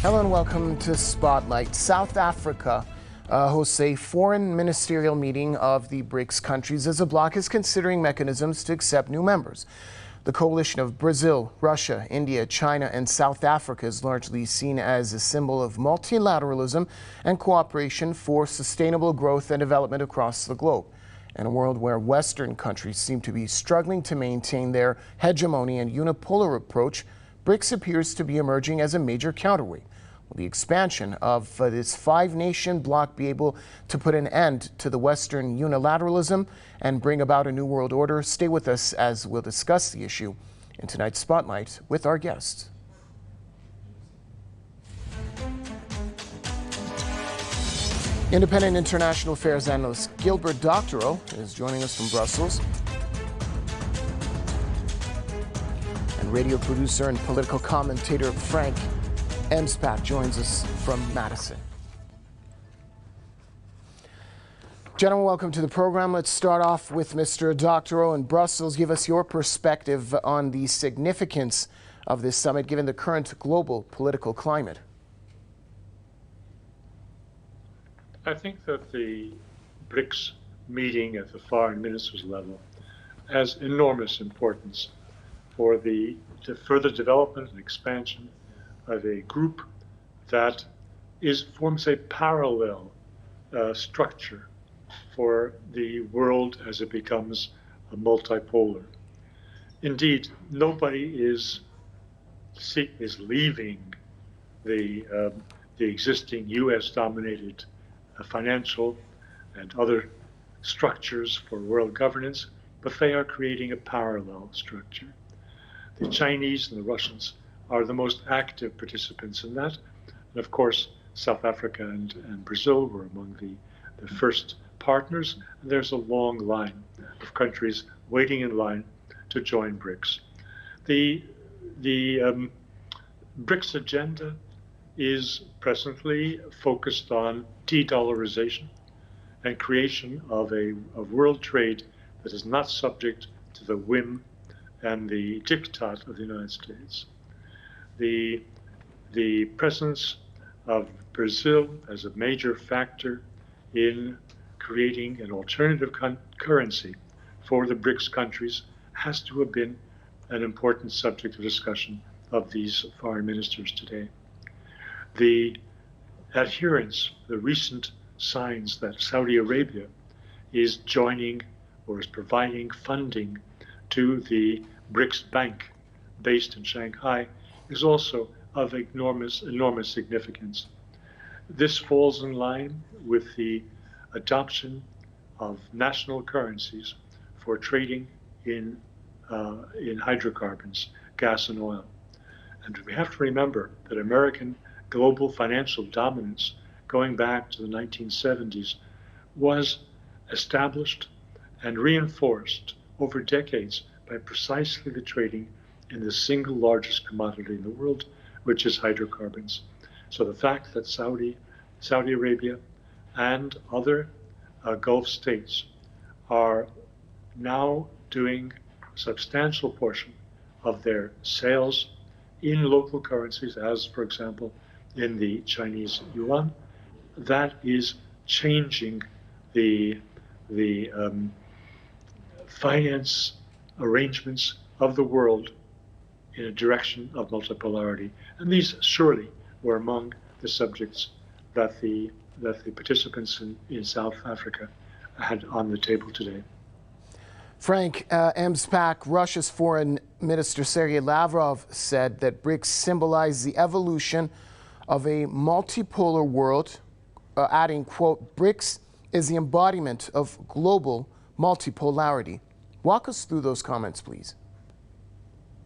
Hello and welcome to Spotlight. South Africa hosts a foreign ministerial meeting of the BRICS countries as the bloc is considering mechanisms to accept new members. The coalition of Brazil, Russia, India, China, and South Africa is largely seen as a symbol of multilateralism and cooperation for sustainable growth and development across the globe. In a world where Western countries seem to be struggling to maintain their hegemony and unipolar approach, BRICS appears to be emerging as a major counterweight. Will the expansion of this five-nation bloc be able to put an end to the Western unilateralism and bring about a new world order? Stay with us as we'll discuss the issue in tonight's Spotlight with our guests. Independent International Affairs Analyst Gilbert Doctorow is joining us from Brussels. And radio producer and political commentator Frank Emspak joins us from Madison. Gentlemen, welcome to the program. Let's start off with Mr. Doctorow in Brussels. Give us your perspective on the significance of this summit given the current global political climate. I think that the BRICS meeting at the foreign ministers level has enormous importance for the further development and expansion of a group that forms a parallel structure for the world as it becomes a multipolar. Indeed, nobody is leaving the existing U.S.-dominated financial and other structures for world governance, but they are creating a parallel structure. The Chinese and the Russians are the most active participants in that. And of course, South Africa and Brazil were among the first partners. And there's a long line of countries waiting in line to join BRICS. The BRICS agenda is presently focused on de-dollarization and creation of world trade that is not subject to the whim and the diktat of the United States. The presence of Brazil as a major factor in creating an alternative currency for the BRICS countries has to have been an important subject of discussion of these foreign ministers today. The adherence, the recent signs that Saudi Arabia is joining or is providing funding to the BRICS Bank based in Shanghai is also of enormous significance. This falls in line with the adoption of national currencies for trading in hydrocarbons, gas and oil. And we have to remember that American global financial dominance going back to the 1970s was established and reinforced over decades by precisely the trading in the single largest commodity in the world, which is hydrocarbons. So the fact that Saudi Arabia and other Gulf states are now doing a substantial portion of their sales in local currencies, as for example in the Chinese yuan, that is changing the finance arrangements of the world in a direction of multipolarity. And these surely were among the subjects that the participants in South Africa had on the table today. Frank Emspak, Russia's Foreign Minister Sergei Lavrov said that BRICS symbolize the evolution of a multipolar world, adding, quote, BRICS is the embodiment of global multipolarity. Walk us through those comments, please.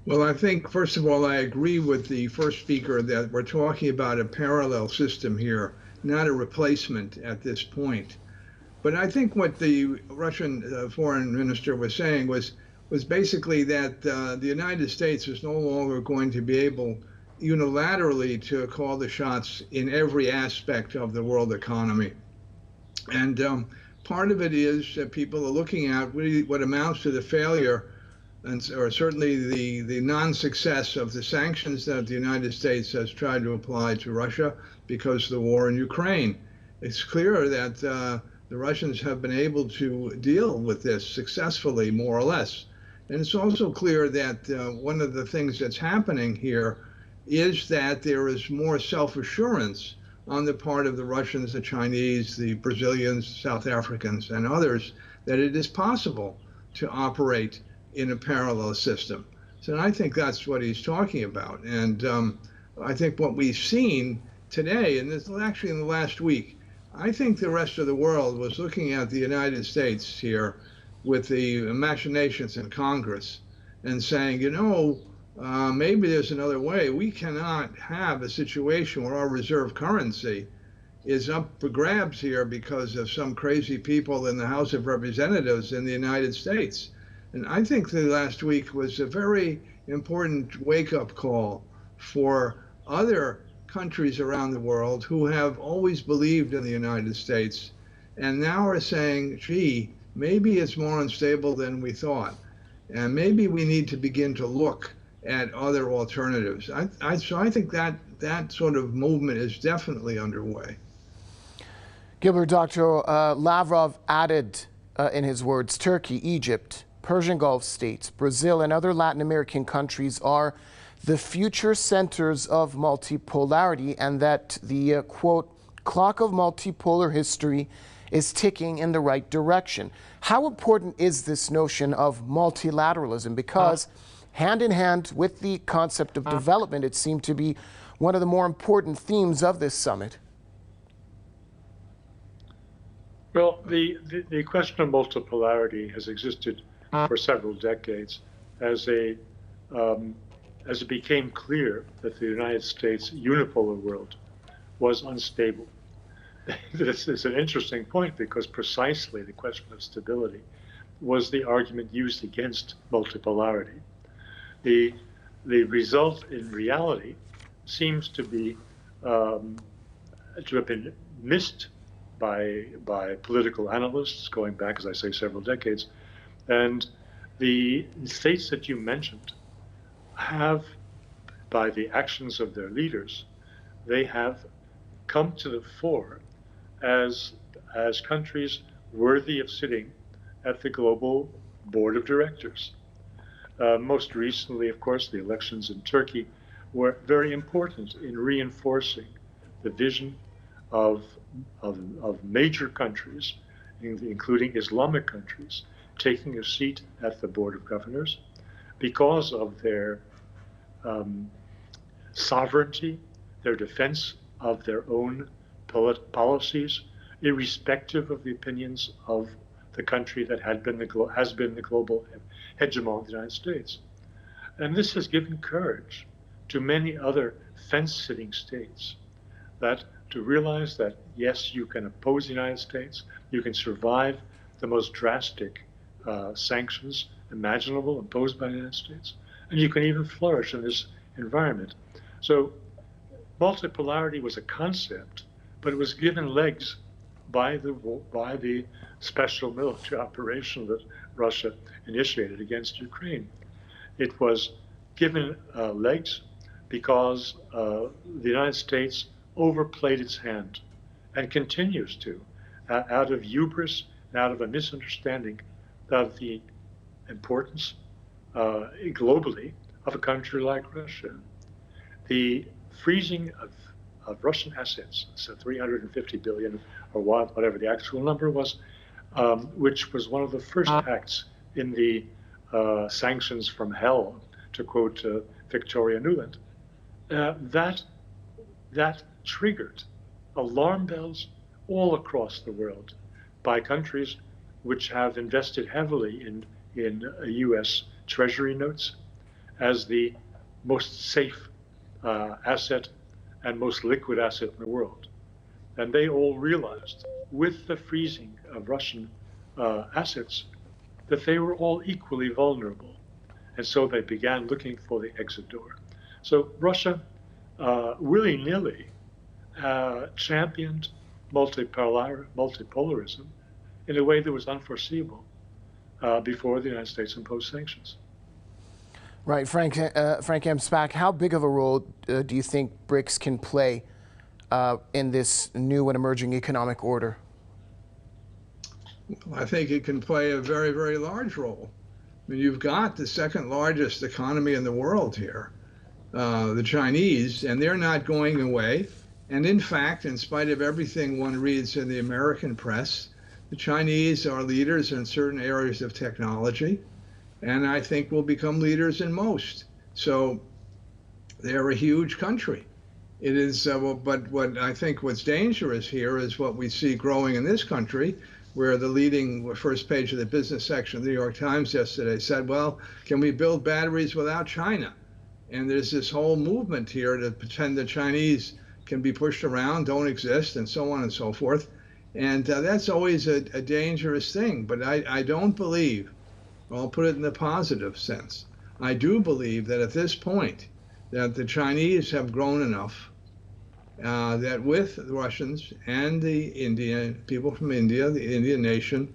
Well, I think, first of all, I agree with the first speaker that we're talking about a parallel system here, not a replacement at this point. But I think what the Russian foreign minister was saying was basically that the United States is no longer going to be able unilaterally to call the shots in every aspect of the world economy. And part of it is that people are looking at really what amounts to the failure or certainly the non-success of the sanctions that the United States has tried to apply to Russia because of the war in Ukraine. It's clear that the Russians have been able to deal with this successfully, more or less. And it's also clear that one of the things that's happening here is that there is more self-assurance on the part of the Russians, the Chinese, the Brazilians, South Africans, and others, that it is possible to operate in a parallel system. So I think that's what he's talking about. And I think what we've seen today, and this actually in the last week, I think the rest of the world was looking at the United States here with the machinations in Congress and saying, you know, maybe there's another way. We cannot have a situation where our reserve currency is up for grabs here because of some crazy people in the House of Representatives in the United States. And I think the last week was a very important wake-up call for other countries around the world who have always believed in the United States and now are saying, gee, maybe it's more unstable than we thought. And maybe we need to begin to look at other alternatives. So I think that sort of movement is definitely underway. Gilbert Doctorow, Lavrov added in his words, Turkey, Egypt, Persian Gulf states, Brazil, and other Latin American countries are the future centers of multipolarity, and that the, quote, clock of multipolar history is ticking in the right direction. How important is this notion of multilateralism? Because hand in hand with the concept of development, it seemed to be one of the more important themes of this summit. Well, the question of multipolarity has existed for several decades as it became clear that the United States unipolar world was unstable. This is an interesting point because precisely the question of stability was the argument used against multipolarity. The result in reality seems to be to have been missed by political analysts going back, as I say, several decades. And the states that you mentioned have, by the actions of their leaders, they have come to the fore as countries worthy of sitting at the global board of directors. Most recently, of course, the elections in Turkey were very important in reinforcing the vision of major countries, including Islamic countries, taking a seat at the Board of Governors because of their sovereignty, their defense of their own policies, irrespective of the opinions of the country that has been the global hegemon of the United States. And this has given courage to many other fence-sitting states to realize that, yes, you can oppose the United States, you can survive the most drastic sanctions imaginable imposed by the United States, and you can even flourish in this environment. So multipolarity was a concept, but it was given legs by the special military operation that Russia initiated against Ukraine. It was given legs because the United States overplayed its hand and continues to, out of hubris and out of a misunderstanding of the importance globally of a country like Russia. The freezing of Russian assets, so 350 billion or whatever the actual number was, which was one of the first acts in the sanctions from hell, to quote Victoria Nuland, that triggered alarm bells all across the world by countries which have invested heavily in U.S. Treasury notes as the most safe asset and most liquid asset in the world. And they all realized with the freezing of Russian assets that they were all equally vulnerable. And so they began looking for the exit door. So Russia willy-nilly championed multipolarism in a way that was unforeseeable before the United States imposed sanctions. Right, Frank Emspak, how big of a role do you think BRICS can play in this new and emerging economic order? Well, I think it can play a very, very large role. I mean, you've got the second largest economy in the world here, the Chinese, and they're not going away. And in fact, in spite of everything one reads in the American press, the Chinese are leaders in certain areas of technology, and I think will become leaders in most. So they're a huge country. It is, but what I think what's dangerous here is what we see growing in this country, where the leading first page of the business section of the New York Times yesterday said, well, can we build batteries without China? And there's this whole movement here to pretend the Chinese can be pushed around, don't exist, and so on and so forth. And that's always a dangerous thing. But I don't believe, I'll put it in the positive sense, I do believe that at this point, that the Chinese have grown enough that with the Russians and the Indian people from India, the Indian nation,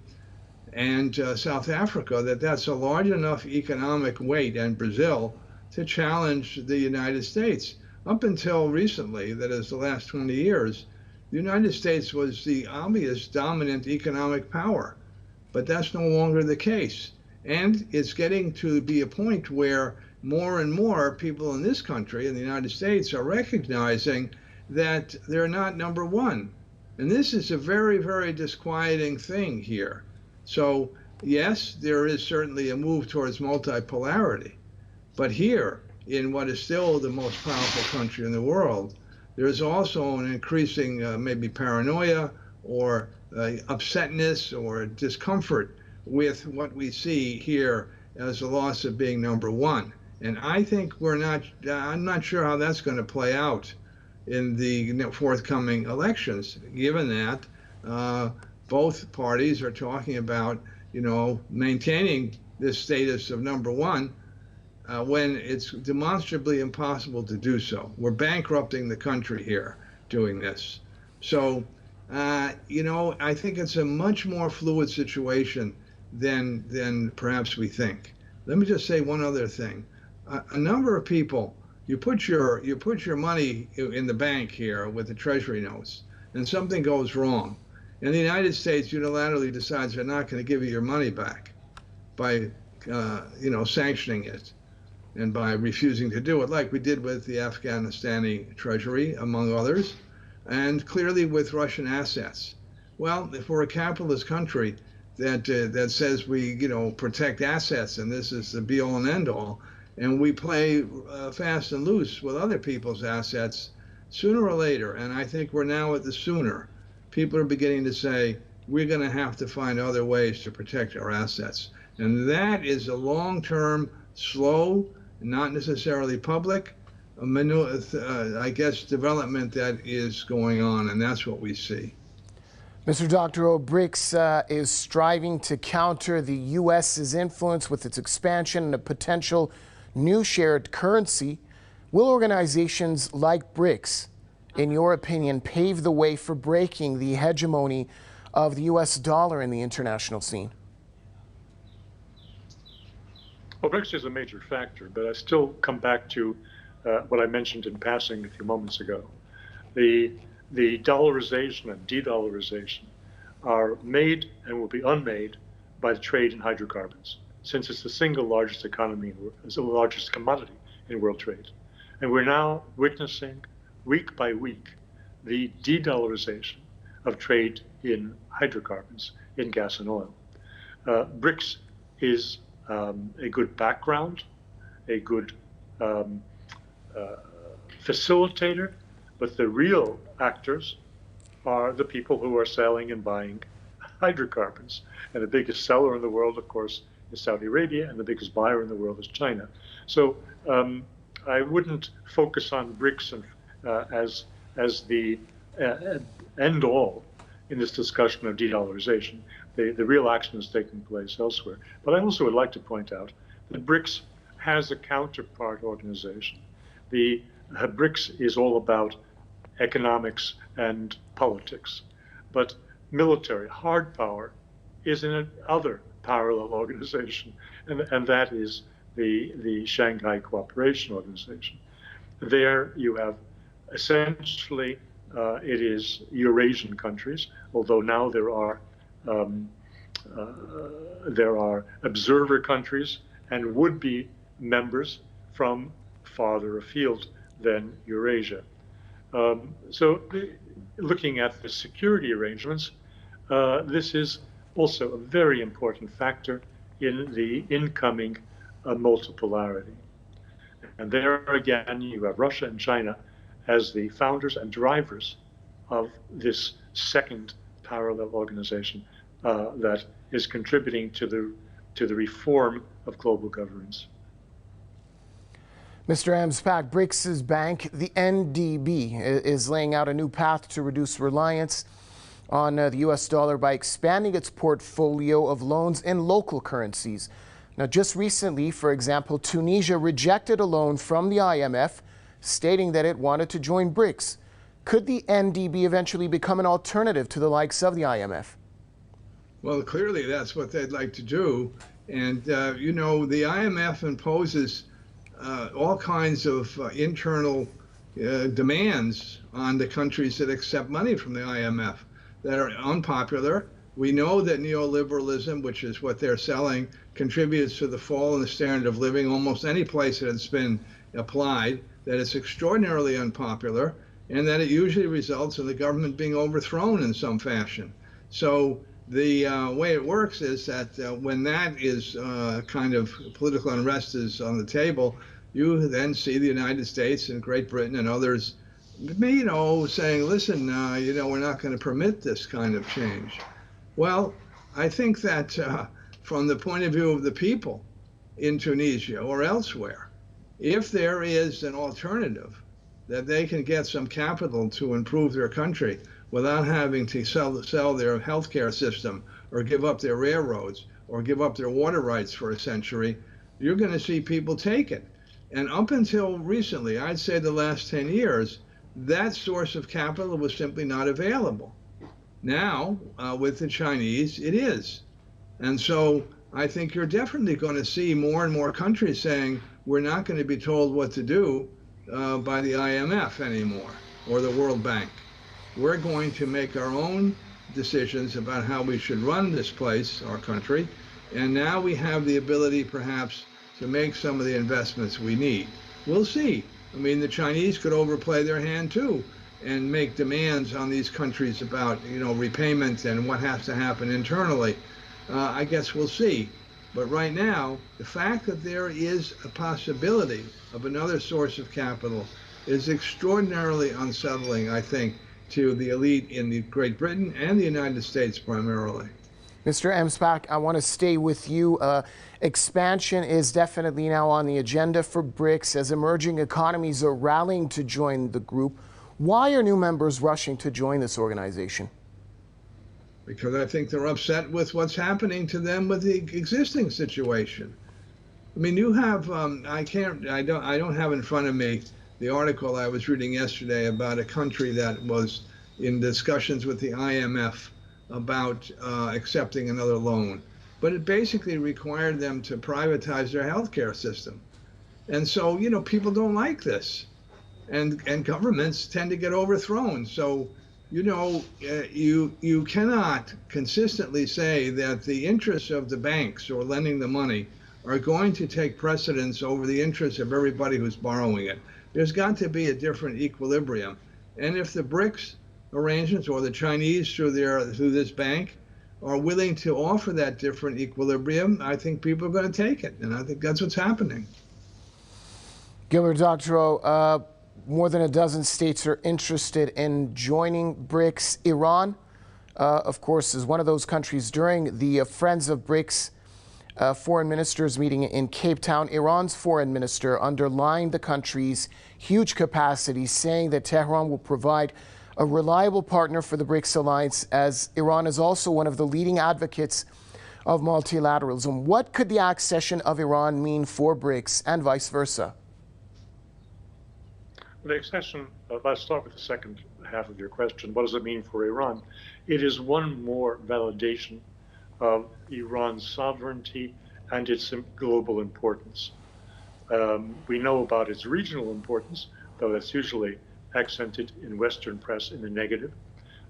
and South Africa, that's a large enough economic weight, and Brazil, to challenge the United States. Up until recently, that is the last 20 years, the United States was the obvious dominant economic power, but that's no longer the case. And it's getting to be a point where more and more people in this country, in the United States, are recognizing that they're not number one. And this is a very, very disquieting thing here. So yes, there is certainly a move towards multipolarity, but here, in what is still the most powerful country in the world, there's also an increasing maybe paranoia or upsetness or discomfort with what we see here as the loss of being number one. And I think I'm not sure how that's going to play out in the forthcoming elections, given that both parties are talking about, maintaining this status of number one when it's demonstrably impossible to do so. We're bankrupting the country here doing this. So, I think it's a much more fluid situation than perhaps we think. Let me just say one other thing. A number of people, you put your money in the bank here with the Treasury notes, and something goes wrong, and the United States unilaterally decides they're not going to give you your money back by sanctioning it and by refusing to do it, like we did with the Afghanistani Treasury, among others, and clearly with Russian assets. Well, if we're a capitalist country that says we protect assets and this is the be all and end all, and we play fast and loose with other people's assets, sooner or later, and I think we're now at the sooner, people are beginning to say we're going to have to find other ways to protect our assets. And that is a long-term, slow, not necessarily public, I guess, development that is going on, and that's what we see. Mr. Doctorow, BRICS is striving to counter the U.S.'s influence with its expansion and a potential new shared currency. Will organizations like BRICS, in your opinion, pave the way for breaking the hegemony of the U.S. dollar in the international scene? Well, BRICS is a major factor, but I still come back to what I mentioned in passing a few moments ago. The dollarization and de-dollarization are made and will be unmade by the trade in hydrocarbons, since it's the single largest economy, it's the largest commodity in world trade. And we're now witnessing, week by week, the de-dollarization of trade in hydrocarbons, in gas and oil. BRICS is a good background, a good facilitator, but the real actors are the people who are selling and buying hydrocarbons. And the biggest seller in the world, of course, is Saudi Arabia, and the biggest buyer in the world is China. So I wouldn't focus on BRICS as the end all in this discussion of de-dollarization. The real action is taking place elsewhere. But I also would like to point out that BRICS has a counterpart organization. The BRICS is all about economics and politics, but military, hard power, is in another parallel organization, and that is the Shanghai Cooperation Organization. There you have essentially, it is Eurasian countries, although now there are observer countries and would-be members from farther afield than Eurasia. Looking at the security arrangements, this is also a very important factor in the incoming multipolarity. And there again, you have Russia and China as the founders and drivers of this second parallel organization that is contributing to the reform of global governance. Mr. Emspak, BRICS' bank, the NDB, is laying out a new path to reduce reliance on the US dollar by expanding its portfolio of loans in local currencies. Now, just recently, for example, Tunisia rejected a loan from the IMF, stating that it wanted to join BRICS. Could the NDB eventually become an alternative to the likes of the IMF? Well, clearly that's what they'd like to do. And, you know, the IMF imposes all kinds of internal demands on the countries that accept money from the IMF that are unpopular. We know that neoliberalism, which is what they're selling, contributes to the fall in the standard of living almost any place that it's been applied, that it's extraordinarily unpopular, and that it usually results in the government being overthrown in some fashion. So the way it works is that when that is kind of political unrest is on the table, you then see the United States and Great Britain and others, you know, saying, listen, you know, we're not going to permit this kind of change. Well, I think that from the point of view of the people in Tunisia or elsewhere, if there is an alternative that they can get some capital to improve their country without having to sell their healthcare system or give up their railroads or give up their water rights for a century, you're going to see people take it. And up until recently, I'd say the last 10 years, that source of capital was simply not available. Now, with the Chinese, it is. And so I think you're definitely going to see more and more countries saying, we're not going to be told what to do by the IMF anymore or the World Bank. We're going to make our own decisions about how we should run this place, our country. And now we have the ability, perhaps, to make some of the investments we need. We'll see. I mean, the Chinese could overplay their hand too and make demands on these countries about, you know, repayment and what has to happen internally. I guess we'll see. But right now, the fact that there is a possibility of another source of capital is extraordinarily unsettling, I think, to the elite in Great Britain and the United States primarily. Mr. Emspak, I want to stay with you. Expansion is definitely now on the agenda for BRICS as emerging economies are rallying to join the group. Why are new members rushing to join this organization? Because I think they're upset with what's happening to them with the existing situation. I mean, you have, I don't have in front of me the article I was reading yesterday about a country that was in discussions with the IMF about accepting another loan. But it basically required them to privatize their healthcare system. And so, you know, people don't like this. And governments tend to get overthrown. So, you know, you cannot consistently say that the interests of the banks or lending the money are going to take precedence over the interests of everybody who's borrowing it. There's got to be a different equilibrium. And if the BRICS arrangements or the Chinese through this bank are willing to offer that different equilibrium, I think people are going to take it. And I think that's what's happening. Gilbert Doctorow, more than a dozen states are interested in joining BRICS. Iran, of course, is one of those countries. During the Friends of BRICS Foreign Ministers meeting in Cape Town, Iran's foreign minister underlined the country's huge capacity, saying that Tehran will provide a reliable partner for the BRICS alliance, as Iran is also one of the leading advocates of multilateralism. What could the accession of Iran mean for BRICS and vice versa? The accession, I'll start with the second half of your question. What does it mean for Iran? It is one more validation of Iran's sovereignty and its global importance. We know about its regional importance, though that's usually accented in Western press in the negative.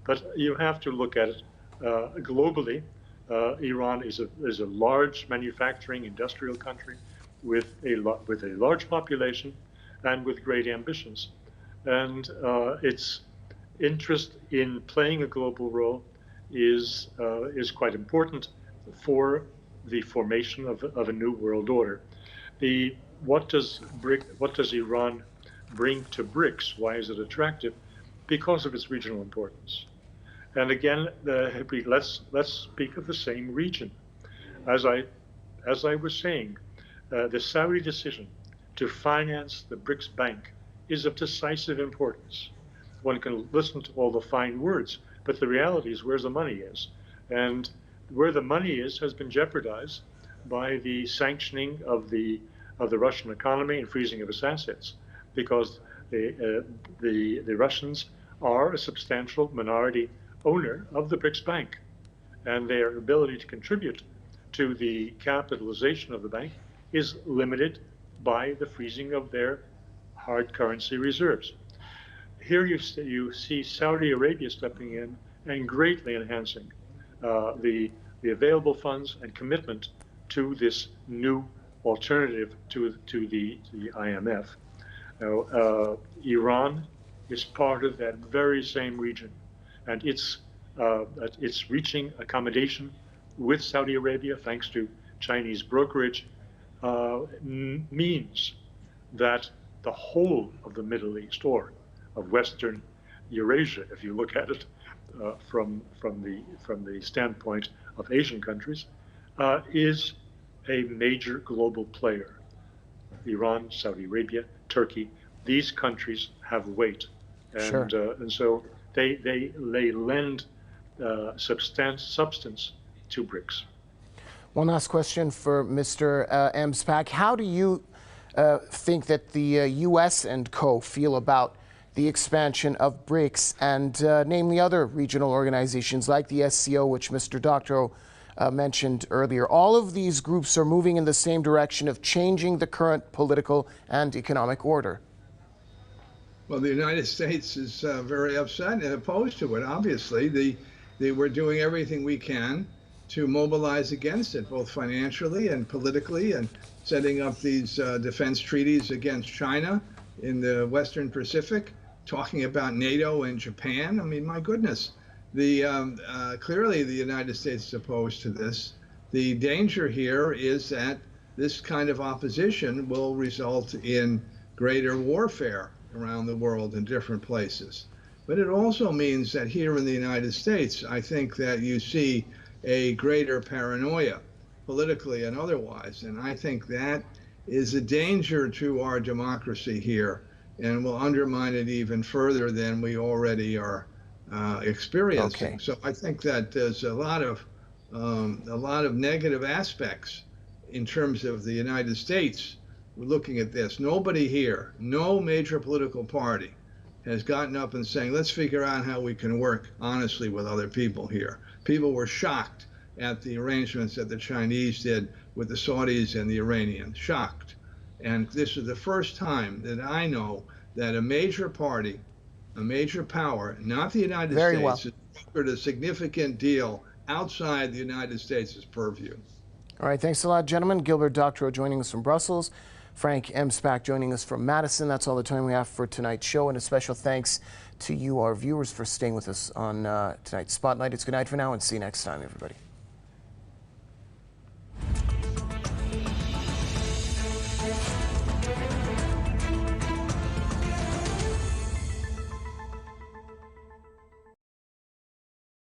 But you have to look at it globally. Iran is a large manufacturing industrial country with a large population and with great ambitions. And its interest in playing a global role is quite important for the formation of a new world order. What does Iran bring to BRICS? Why is it attractive? Because of its regional importance. And again, let's speak of the same region. As I was saying, the Saudi decision to finance the BRICS Bank is of decisive importance. One can listen to all the fine words, but the reality is where the money is. And where the money is has been jeopardized by the sanctioning of the Russian economy and freezing of its assets, because the Russians are a substantial minority owner of the BRICS Bank, and their ability to contribute to the capitalization of the bank is limited by the freezing of their hard currency reserves. Here you see Saudi Arabia stepping in and greatly enhancing the available funds and commitment to this new alternative to the IMF. Now, Iran is part of that very same region, and it's reaching accommodation with Saudi Arabia thanks to Chinese brokerage means that the whole of the Middle East, or of Western Eurasia, if you look at it from the standpoint of Asian countries, is a major global player. Iran, Saudi Arabia, Turkey, these countries have weight, and Sure. And so they lend substance to BRICS. One last question for Mr. Emspak. How do you think that the U.S. and co. feel about the expansion of BRICS and namely other regional organizations like the SCO, which Mr. Doctorow mentioned earlier? All of these groups are moving in the same direction of changing the current political and economic order. Well, the United States is very upset and opposed to it. Obviously, we're doing everything we can to mobilize against it, both financially and politically, and setting up these defense treaties against China in the Western Pacific, talking about NATO and Japan. I mean, my goodness. Clearly, the United States is opposed to this. The danger here is that this kind of opposition will result in greater warfare around the world in different places. But it also means that here in the United States, I think that you see a greater paranoia, politically and otherwise. And I think that is a danger to our democracy here and will undermine it even further than we already are experiencing. Okay. So I think that there's a lot of negative aspects in terms of the United States looking at this. Nobody here, no major political party has gotten up and saying, let's figure out how we can work honestly with other people here. People were shocked at the arrangements that the Chinese did with the Saudis and the Iranians, shocked. And this is the first time that I know that a major party, a major power, not the United States, has brokered a significant deal outside the United States' purview. All right, thanks a lot, gentlemen. Gilbert Doctorow joining us from Brussels. Frank Emspak joining us from Madison. That's all the time we have for tonight's show. And a special thanks to you, our viewers, for staying with us on tonight's Spotlight. It's good night for now, and see you next time, everybody.